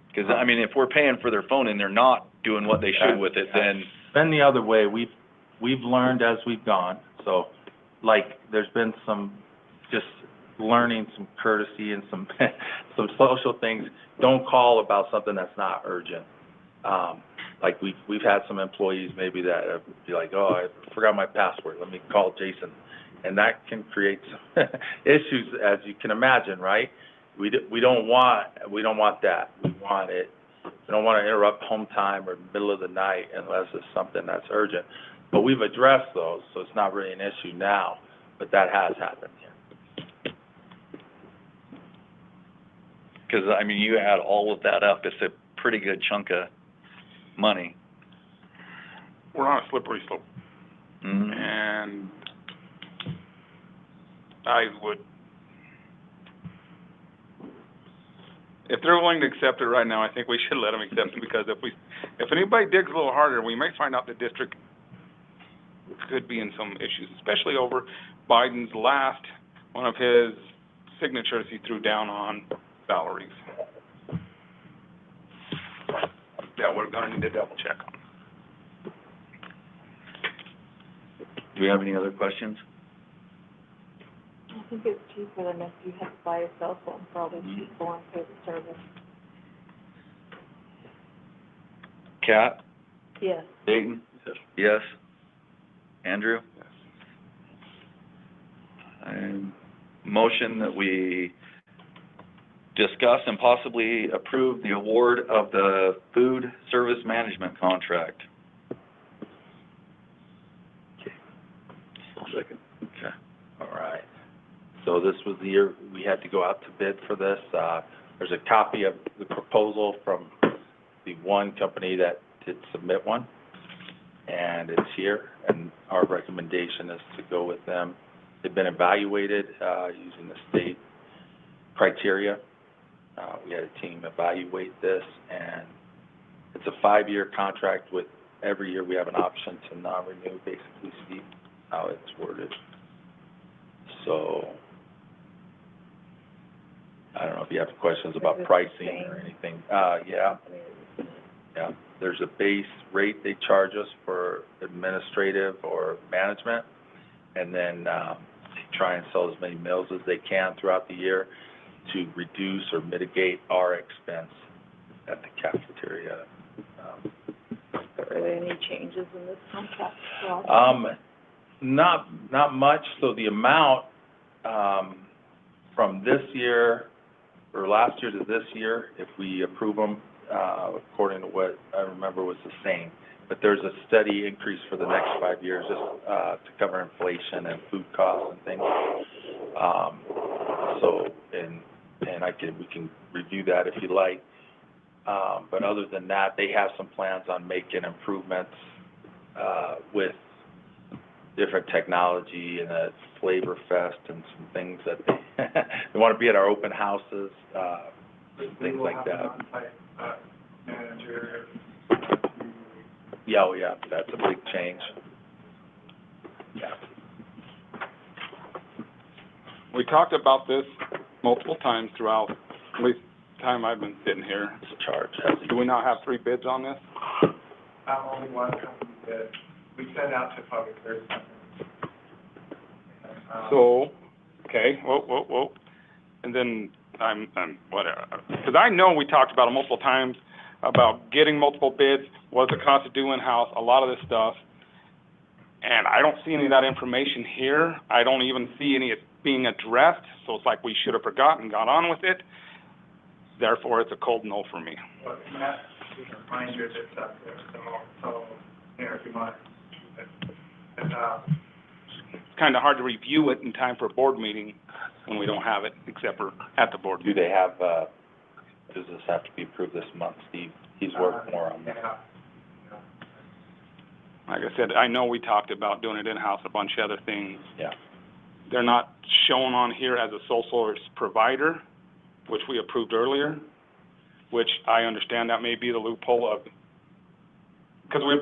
Because, I mean, if we're paying for their phone and they're not doing what they should with it, then... Been the other way. We've learned as we've gone. So, like, there's been some just learning, some courtesy and some some social things. Don't call about something that's not urgent. Like we've had some employees maybe that be like, oh, I forgot my password. Let me call Jason, and that can create some issues, as you can imagine, right? We don't want that. We want it. We don't want to interrupt home time or middle of the night unless it's something that's urgent. But we've addressed those, so it's not really an issue now. But that has happened here. Because, I mean, you add all of that up, it's a pretty good chunk of money. We're on a slippery slope. Mm-hmm. And I would, if they're willing to accept it right now, I think we should let them accept it, because if anybody digs a little harder, we may find out the district could be in some issues, especially over Biden's one of his signatures he threw down on salaries. That we're gonna need to double check on. Do we have any other questions? I think it's cheaper than if you had to buy a cell phone, probably cheaper and pay the service. Kat? Yes. Dayton? Yes. Andrew? Yes. Motion that we discuss and possibly approve the award of the food service management contract. Second. Okay. All right. So this was the year we had to go out to bid for this. There's a copy of the proposal from the one company that did submit one, and it's here, and our recommendation is to go with them. They've been evaluated using the state criteria. We had a team evaluate this, and it's a 5-year contract with every year we have an option to non-renew, basically, see how it's worded. So, I don't know if you have questions about pricing or anything. Yeah. There's a base rate they charge us for administrative or management, and then they try and sell as many meals as they can throughout the year to reduce or mitigate our expense at the cafeteria. Are there any changes in this contract? Not much. So the amount from this year, or last year to this year, if we approve them, according to what I remember, was the same. But there's a steady increase for the next 5 years, just to cover inflation and food costs and things. We can review that if you like. But other than that, they have some plans on making improvements with different technology and a flavor fest and some things that they want to be at our open houses, We things will like have that. an on-site, manager. Yeah, oh, yeah, that's a big change. Yeah. We talked about this multiple times throughout, at least the time I've been sitting here. It's a charge, has Do we not have 3 bids on this? Only one company that we sent out to public service companies. So, okay, whoa. And then I'm whatever. Because I know we talked about it multiple times, about getting multiple bids, what the cost to do in-house, a lot of this stuff. And I don't see any of that information here. I don't even see any being addressed, so it's like we should have forgotten, got on with it. Therefore, it's a cold no for me. Well, Matt, just a reminder that's up there, so, here, if you want. And, It's kind of hard to review it in time for a board meeting when we don't have it, except for at the board Do meeting. they have, does this have to be approved this month, Steve? He's worked more on this. yeah. Like I said, I know we talked about doing it in-house, a bunch of other things. Yeah. They're not shown on here as a sole source provider, which we approved earlier, which I understand that may be the loophole of, because we,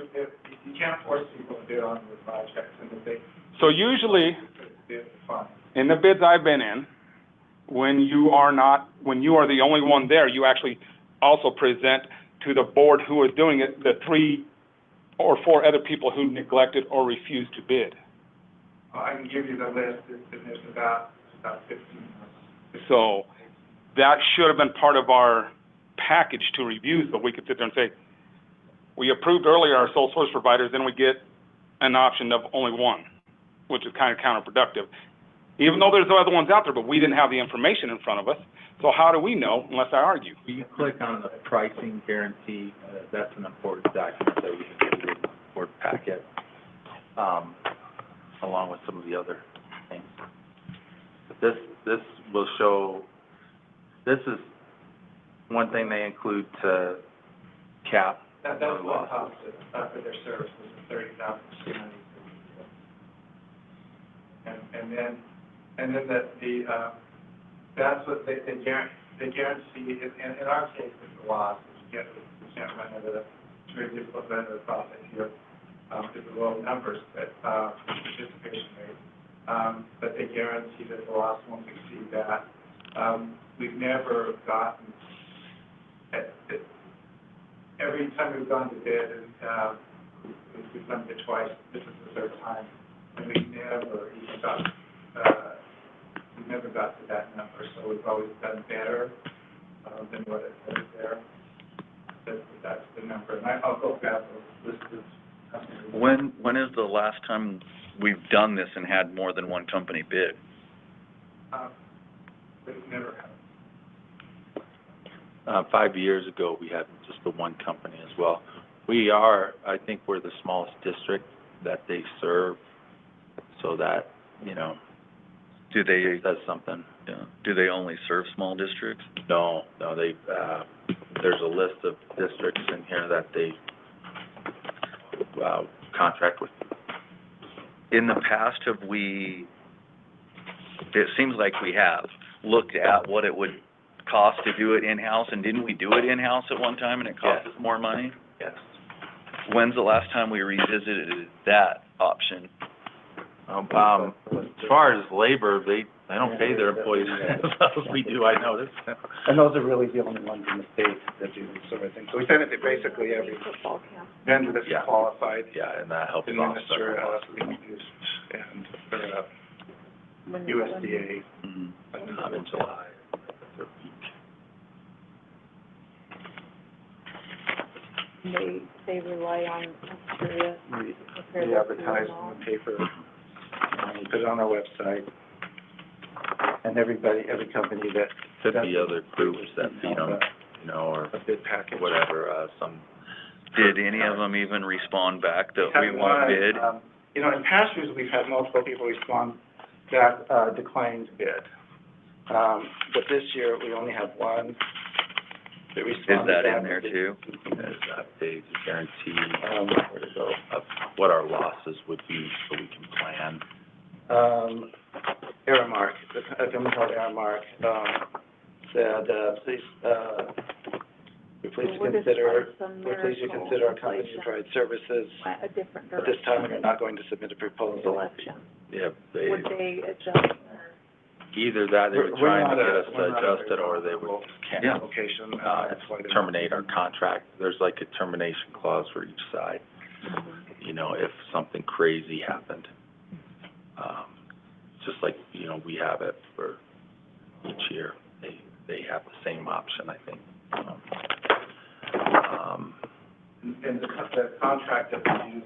You can't force people to bid on the projects, and if they, so usually, it's fine. in the bids I've been in, when you are the only one there, you actually also present to the board who is doing it, the 3 or 4 other people who neglected or refused to bid. I can give you the list, and there's about 15. So that should have been part of our package to review, so we could sit there and say, we approved earlier our sole source providers, then we get an option of only one, which is kind of counterproductive. Even though there's other ones out there, but we didn't have the information in front of us, so how do we know unless I argue? You click on the pricing guarantee, that's an important document that we can get in the board packet, along with some of the other things. But this will show, this is one thing they include to cap That's the what losses. cost for their services, $30,200. And then that's what they guarantee, in our case, it's the loss, we can't run into the, it's very difficult to run into the process here, because of low numbers, but, participation rate. But they guarantee that the loss won't exceed that. We've never gotten, every time we've gone to bid, and, we've done it twice, this is the 3rd time, and we never even got to that number, so we've always done better, than what it says there. That's the number, and I'll go grab those lists of companies. When is the last time we've done this and had more than one company bid? We've never had. 5 years ago, we had just the one company as well. I think we're the smallest district that they serve, so that, Do they, does something. do they only serve small districts? No, they, there's a list of districts in here that they, contract with. In the past, have we, it seems like we have, looked at what it would cost to do it in-house, and didn't we do it in-house at one time and it cost us more money? Yes. When's the last time we revisited that option? As far as labor, they don't pay their employees as well as we do, I noticed. And those are really the only ones in the state that do this sort of thing. So we send it to basically every Football camp. vendor that's Yeah. qualified Yeah, and that helps administer, offset. and, When- USDA. Not in July, they're weak. They rely on Asteria to prepare We their advertise food in the paper, we put it on our website, and every company that Could be other groups that feed them, or a bid package. whatever, some. Did any of them even respond back that we Had won't one, bid? in past years, we've had multiple people respond that declined bid. But this year, we only have one that Is responded that back. in there too? There's updates, guarantee, Where to go? of what our losses would be, so we can plan. Aramark, a company called Aramark, said, we're pleased to Would this consider, like some we're pleased to miracle consider our company to inflation? provide services. A different At this direction. time, we are not going to submit a proposal. Selection. Yeah, Would they adjust or? either that, they were We're trying not to get a- us we're to not adjust a it, or they would level cancel, Application, that's why they're- terminate our contract. There's like a termination clause for each side, Mm-hmm. you know, if something crazy happened. Just like, you know, we have it for each year. They have the same option, I think. And the contract that we use,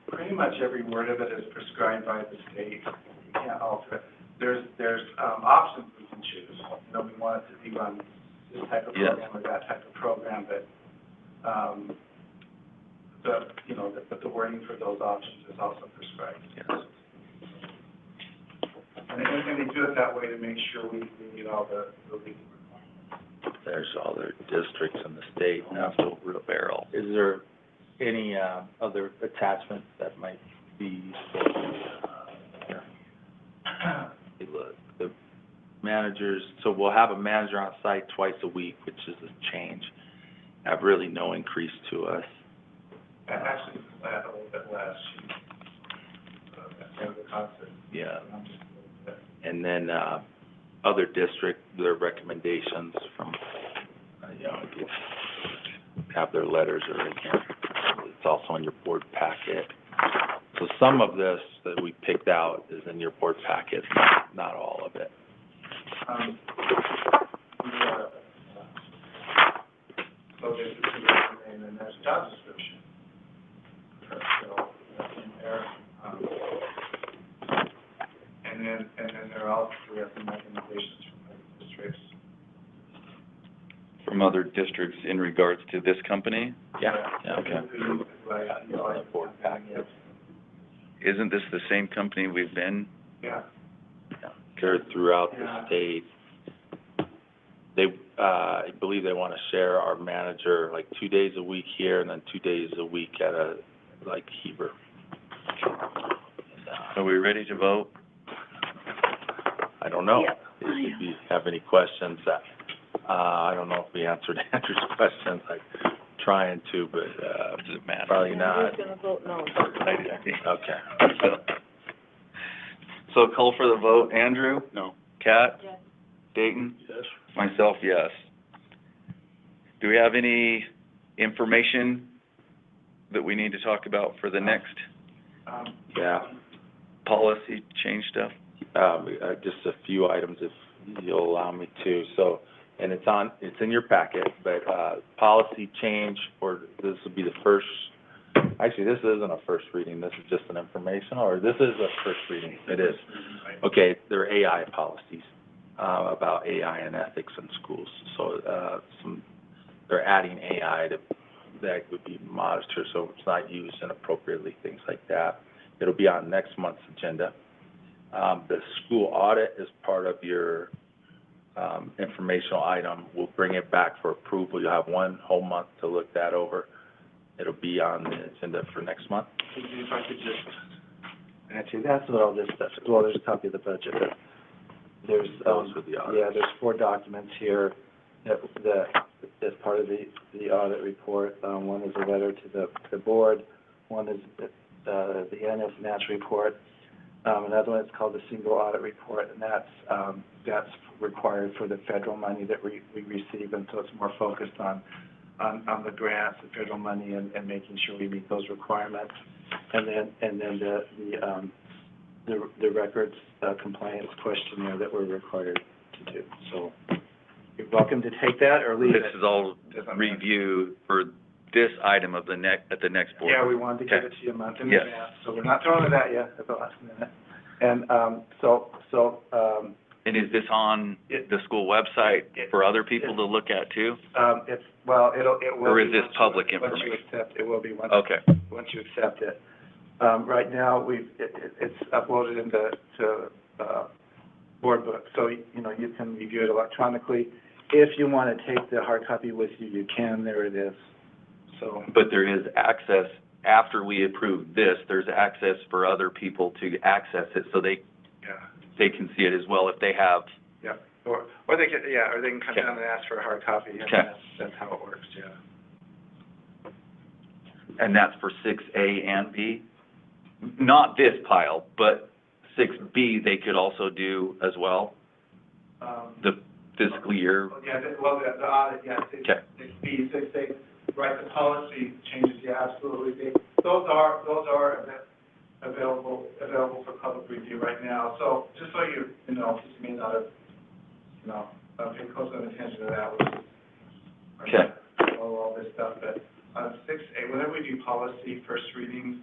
pretty much every word of it is prescribed by the state. You can't alter it. There's options we can choose. You know, we want it to be run this type of Yes. program or that type of program, but, but the wording for those options is also prescribed. Yes. And they do it that way to make sure we meet all the legal requirements. There's all their districts in the state. Now, so Barrel. is there any, other attachments that might be useful? Here? Hey, look, the managers, so we'll have a manager on site twice a week, which is a change. Have really no increase to us. Actually, a little bit less. That's the concept. Yeah. And then, other district, their recommendations from, you know, if have their letters or again, it's also in your board packet. So some of this that we picked out is in your board packet, not all of it. So there's, and then there's job description. So that's in there. And then there are also, we have some recommendations from other districts. From other districts in regards to this company? Yeah, okay. On the board packet. Isn't this the same company we've been? Yeah. They're throughout the state. They, I believe they want to share our manager like 2 days a week here and then 2 days a week at a, like, Heber. Are we ready to vote? I don't know. Yep. If you have any questions, I don't know if we answered Andrew's questions, I'm trying to, but, Does it matter? probably not. I'm just gonna vote no. Okay. So call for the vote. Andrew? No. Kat? Yes. Dayton? Yes. Myself, yes. Do we have any information that we need to talk about for the next Yeah. policy change stuff? Just a few items if you'll allow me to. So, and it's in your packet, but, policy change for, this will be the first, actually, this isn't a first reading, this is just an informational, or this is a first reading? It is. Okay, there are AI policies, about AI and ethics in schools. So, they're adding AI that would be monitored, so it's not used inappropriately, things like that. It'll be on next month's agenda. The school audit is part of your, informational item. We'll bring it back for approval. You'll have one whole month to look that over. It'll be on the agenda for next month. If I could just, actually, that's what all this stuff is. Well, there's a copy of the budget, but there's, Those are the audits. yeah, there's 4 documents here that as part of the audit report. One is a letter to the board, one is the annual financial report. Another one is called the single audit report, and that's required for the federal money that we receive, and so it's more focused on the grants, the federal money, and making sure we meet those requirements. And then the records compliance questionnaire that we're required to do. So you're welcome to take that or leave it. This is all review for this item of at the next board. Yeah, we wanted to give it to you a month in Yes. advance, so we're not throwing it at you at the last minute. And, And is this on the school website for other people to look at too? it will be. Or is this once you- public Once you information? accept, it will be Okay. once you accept it. Right now, it's uploaded into Board Book, so, you know, you can review it electronically. If you want to take the hard copy with you, you can, there it is. So, But there is access, after we approve this, there's access for other people to access it, so they, yeah. they can see it as well if they have. Yeah, or they can, or they can come Okay. down and ask for a hard copy, and Okay. that's how it works, yeah. And that's for 6A and B? Not this pile, but 6B they could also do as well, the fiscal year? Yeah, the audit, yeah, Okay. 6B, 6A, right, the policy changes, yeah, absolutely. Those are available for public review right now. So just so you know, because you may not have, pay close attention to that, which is, Okay. all this stuff, but 6A, whenever we do policy first readings,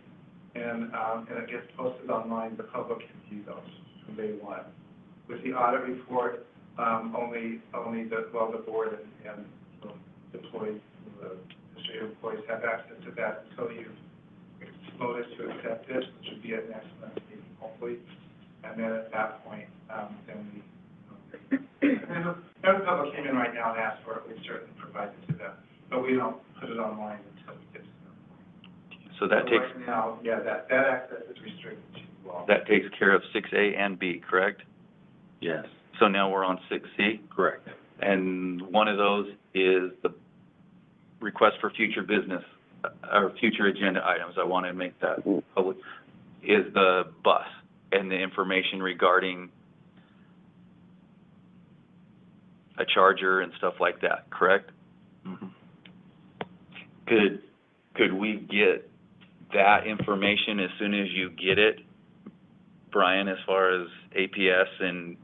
and it gets posted online, the public can view those from day one. With the audit report, only the board and employees, the administrative employees have access to that until you voted to accept it, which would be at next month's meeting, hopefully. And then at that point, then we, if the public came in right now and asked for it, we'd certainly provide it to them. But we don't put it online until we get to them. So that takes, Right now, yeah, that access is restricted to you all. that takes care of 6A and B, correct? Yes, So now we're on 6C, correct. and one of those is the request for future business, or future agenda items, I want to make that public, is the bus and the information regarding a charger and stuff like that, correct? Mhm. Could we get that information as soon as you get it, Brian, as far as APS and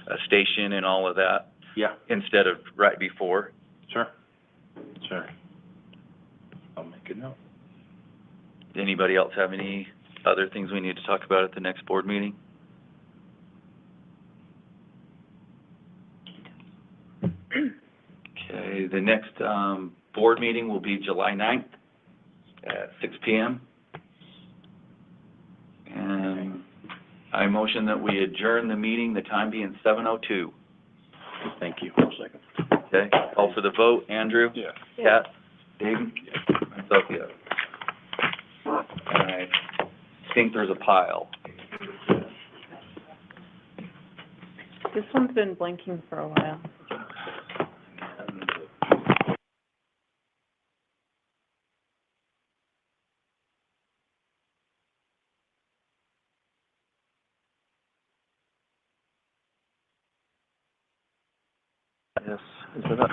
a station and all of that, Yeah, instead of right before? sure, sure. I'll make a note. Anybody else have any other things we need to talk about at the next board meeting? Okay, the next, board meeting will be July 9th at 6 p.m. And I motion that we adjourn the meeting, the time being 7:02. Thank you. Second. Okay, call for the vote. Andrew? Yeah. Kat? Dayton? Myself, yes. I think there's a pile. This one's been blinking for a while. Yes, is it up?